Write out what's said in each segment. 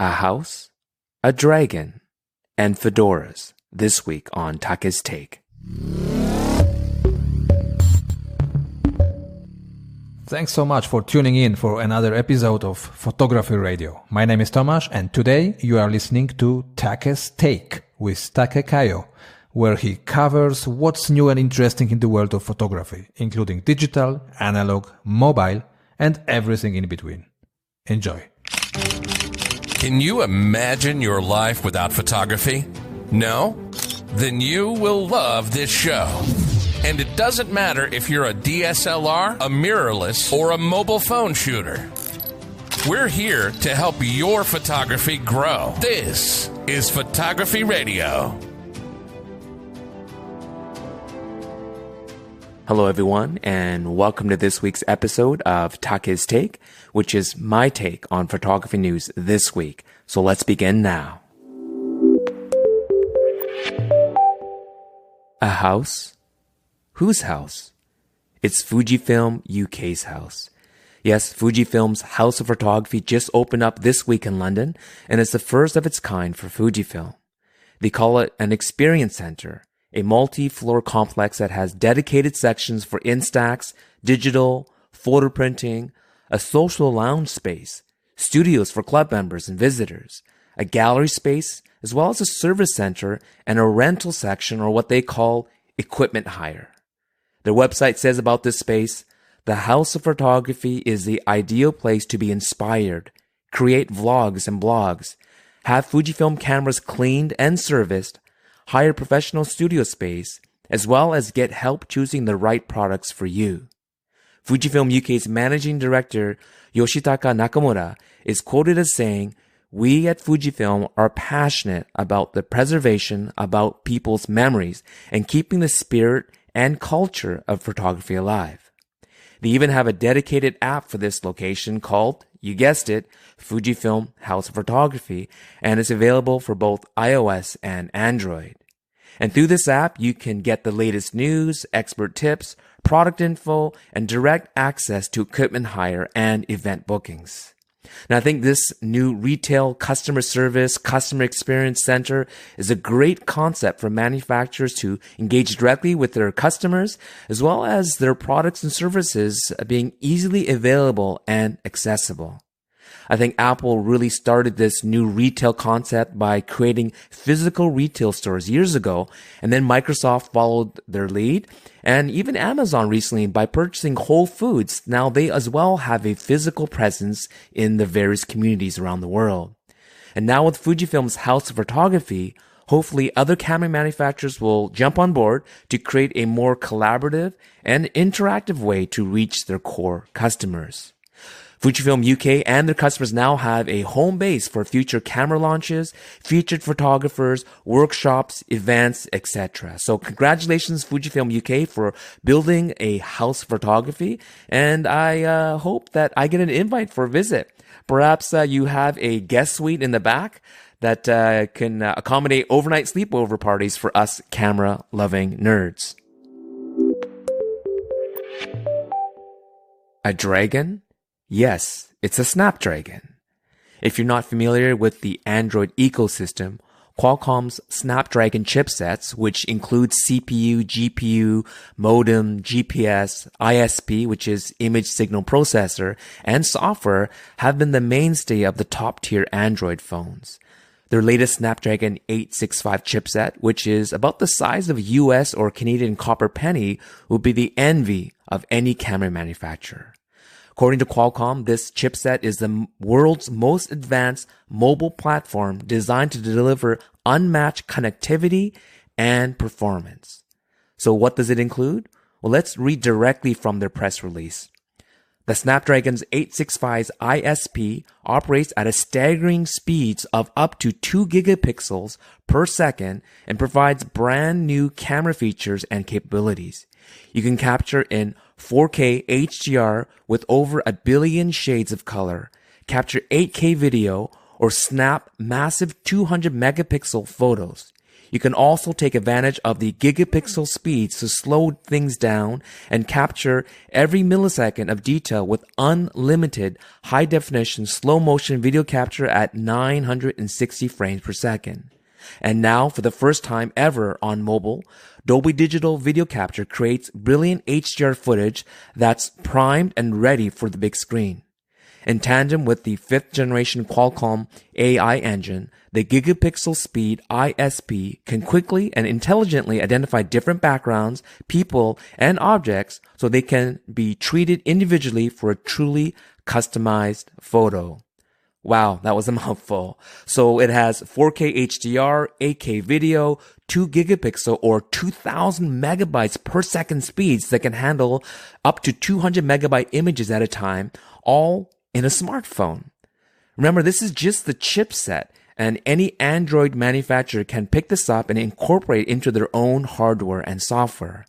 a house, a dragon, and fedoras this week on Take's Take. Thanks so much for tuning in for another episode of Photography Radio. My name is Tomasz and today you are listening to Take's Take with Take Kayo, where he covers what's new and interesting in the world of photography, including digital, analog, mobile, and everything in between. Enjoy. Can you imagine your life without photography? No? Then you will love this show. And it doesn't matter if you're a DSLR, a mirrorless, or a mobile phone shooter. We're here to help your photography grow. This is Photography Radio. Hello everyone, and welcome to this week's episode of Take's Take, which is my take on photography news this week. So let's begin now. A house? Whose house? It's Fujifilm UK's house. Yes, Fujifilm's House of Photography just opened up this week in London, and it's the first of its kind for Fujifilm. They call it an experience center, a multi-floor complex that has dedicated sections for Instax, digital, photo printing, a social lounge space, studios for club members and visitors, a gallery space, as well as a service center and a rental section, or what they call equipment hire. Their website says about this space, the House of Photography is the ideal place to be inspired, create vlogs and blogs, have Fujifilm cameras cleaned and serviced, hire professional studio space, as well as get help choosing the right products for you. Fujifilm UK's managing director, Yoshitaka Nakamura, is quoted as saying, "We at Fujifilm are passionate about the preservation about people's memories and keeping the spirit and culture of photography alive." They even have a dedicated app for this location called, you guessed it, Fujifilm House of Photography, and it's available for both iOS and Android. And through this app, you can get the latest news, expert tips, product info, and direct access to equipment hire and event bookings. Now, I think this new retail customer service, customer experience center is a great concept for manufacturers to engage directly with their customers, as well as their products and services being easily available and accessible. I think Apple really started this new retail concept by creating physical retail stores years ago, and then Microsoft followed their lead, and even Amazon recently by purchasing Whole Foods. Now they as well have a physical presence in the various communities around the world. And now with Fujifilm's House of Photography, hopefully other camera manufacturers will jump on board to create a more collaborative and interactive way to reach their core customers. Fujifilm UK and their customers now have a home base for future camera launches, featured photographers, workshops, events, etc. So congratulations Fujifilm UK for building a house of photography, and I hope that I get an invite for a visit. Perhaps you have a guest suite in the back that can accommodate overnight sleepover parties for us camera-loving nerds. A dragon? Yes, it's a Snapdragon. If you're not familiar with the Android ecosystem, Qualcomm's Snapdragon chipsets, which include CPU, GPU, modem, GPS, ISP, which is image signal processor, and software, have been the mainstay of the top-tier Android phones. Their latest Snapdragon 865 chipset, which is about the size of a US or Canadian copper penny, will be the envy of any camera manufacturer. According to Qualcomm, this chipset is the world's most advanced mobile platform designed to deliver unmatched connectivity and performance. So what does it include? Well, let's read directly from their press release. The Snapdragon's 865's ISP operates at a staggering speeds of up to 2 gigapixels per second and provides brand new camera features and capabilities. You can capture in 4K HDR with over 1 billion shades of color, capture 8K video, or snap massive 200 megapixel photos. You can also take advantage of the gigapixel speeds to slow things down and capture every millisecond of detail with unlimited high-definition slow-motion video capture at 960 frames per second. And now, for the first time ever on mobile, Dolby Digital Video Capture creates brilliant HDR footage that's primed and ready for the big screen. In tandem with the 5th generation Qualcomm AI engine, the gigapixel speed ISP can quickly and intelligently identify different backgrounds, people, and objects so they can be treated individually for a truly customized photo. Wow, that was a mouthful. So it has 4K HDR, 8K video, 2 gigapixel or 2000 megabytes per second speeds that can handle up to 200 megabyte images at a time, all in a smartphone. Remember, this is just the chipset, and any Android manufacturer can pick this up and incorporate it into their own hardware and software.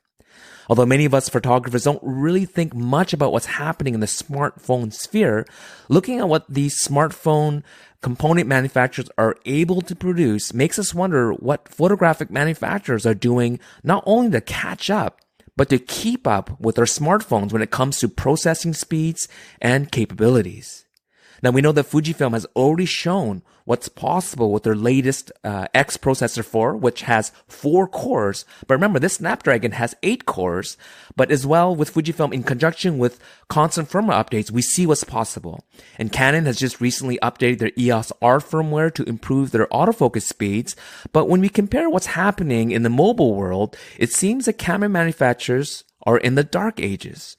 Although many of us photographers don't really think much about what's happening in the smartphone sphere, looking at what these smartphone component manufacturers are able to produce makes us wonder what photographic manufacturers are doing not only to catch up, but to keep up with our smartphones when it comes to processing speeds and capabilities. Now, we know that Fujifilm has already shown what's possible with their latest X processor 4, which has 4 cores. But remember, this Snapdragon has 8 cores. But as well with Fujifilm, in conjunction with constant firmware updates, we see what's possible. And Canon has just recently updated their EOS R firmware to improve their autofocus speeds. But when we compare what's happening in the mobile world, it seems that camera manufacturers are in the dark ages.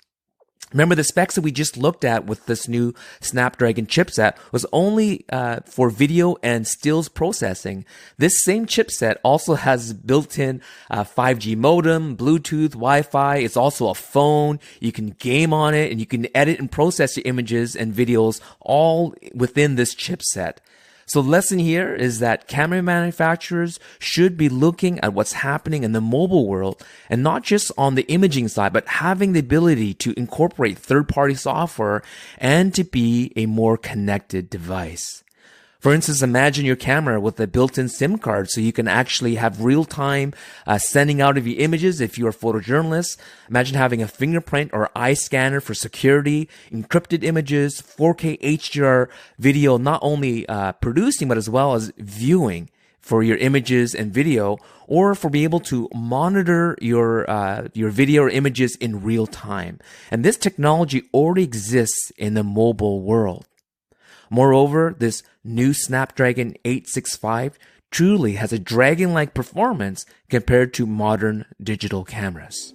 Remember, the specs that we just looked at with this new Snapdragon chipset was only for video and stills processing. This same chipset also has built-in 5G modem, Bluetooth, Wi-Fi. It's also a phone. You can game on it, and you can edit and process your images and videos all within this chipset. So the lesson here is that camera manufacturers should be looking at what's happening in the mobile world, and not just on the imaging side, but having the ability to incorporate third-party software and to be a more connected device. For instance, imagine your camera with a built-in SIM card so you can actually have real-time sending out of your images if you're a photojournalist. Imagine having a fingerprint or eye scanner for security, encrypted images, 4K HDR video, not only producing but as well as viewing for your images and video, or for being able to monitor your video or images in real time. And this technology already exists in the mobile world. Moreover, this new Snapdragon 865 truly has a dragon-like performance compared to modern digital cameras.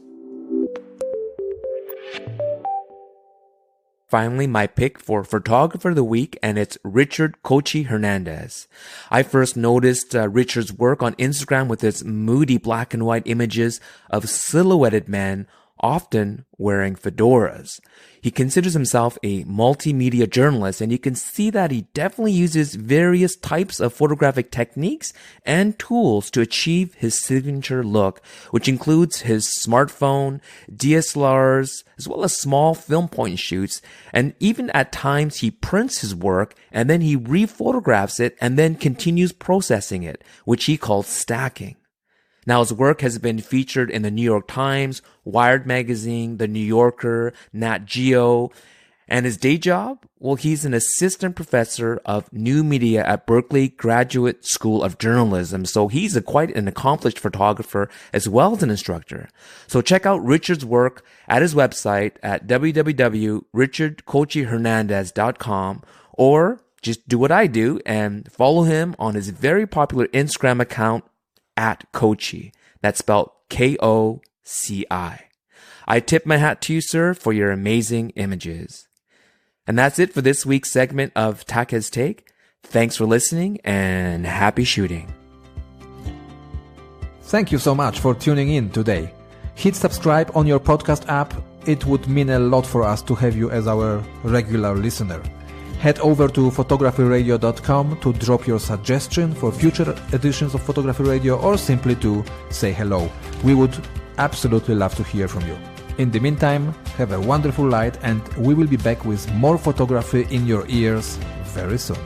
Finally, my pick for Photographer of the Week, and it's Richard Koci Hernandez. I first noticed Richard's work on Instagram with its moody black and white images of silhouetted men, often wearing fedoras. He considers himself a multimedia journalist, and you can see that he definitely uses various types of photographic techniques and tools to achieve his signature look, which includes his smartphone, DSLRs, as well as small film point and shoots. And even at times he prints his work and then he rephotographs it and then continues processing it, which he calls stacking. Now, his work has been featured in the New York Times, Wired Magazine, The New Yorker, Nat Geo. And his day job? Well, he's an assistant professor of new media at Berkeley Graduate School of Journalism. So he's quite an accomplished photographer as well as an instructor. So check out Richard's work at his website at www.richardkociHernandez.com, or just do what I do and follow him on his very popular Instagram account at Koci. That's spelled Koci. I tip my hat to you, sir, for your amazing images. And that's it for this week's segment of Take's Take. Thanks for listening and happy shooting. Thank you so much for tuning in today. Hit subscribe on your podcast app. It would mean a lot for us to have you as our regular listener. Head over to photographyradio.com to drop your suggestion for future editions of Photography Radio, or simply to say hello. We would absolutely love to hear from you. In the meantime, have a wonderful night, and we will be back with more photography in your ears very soon.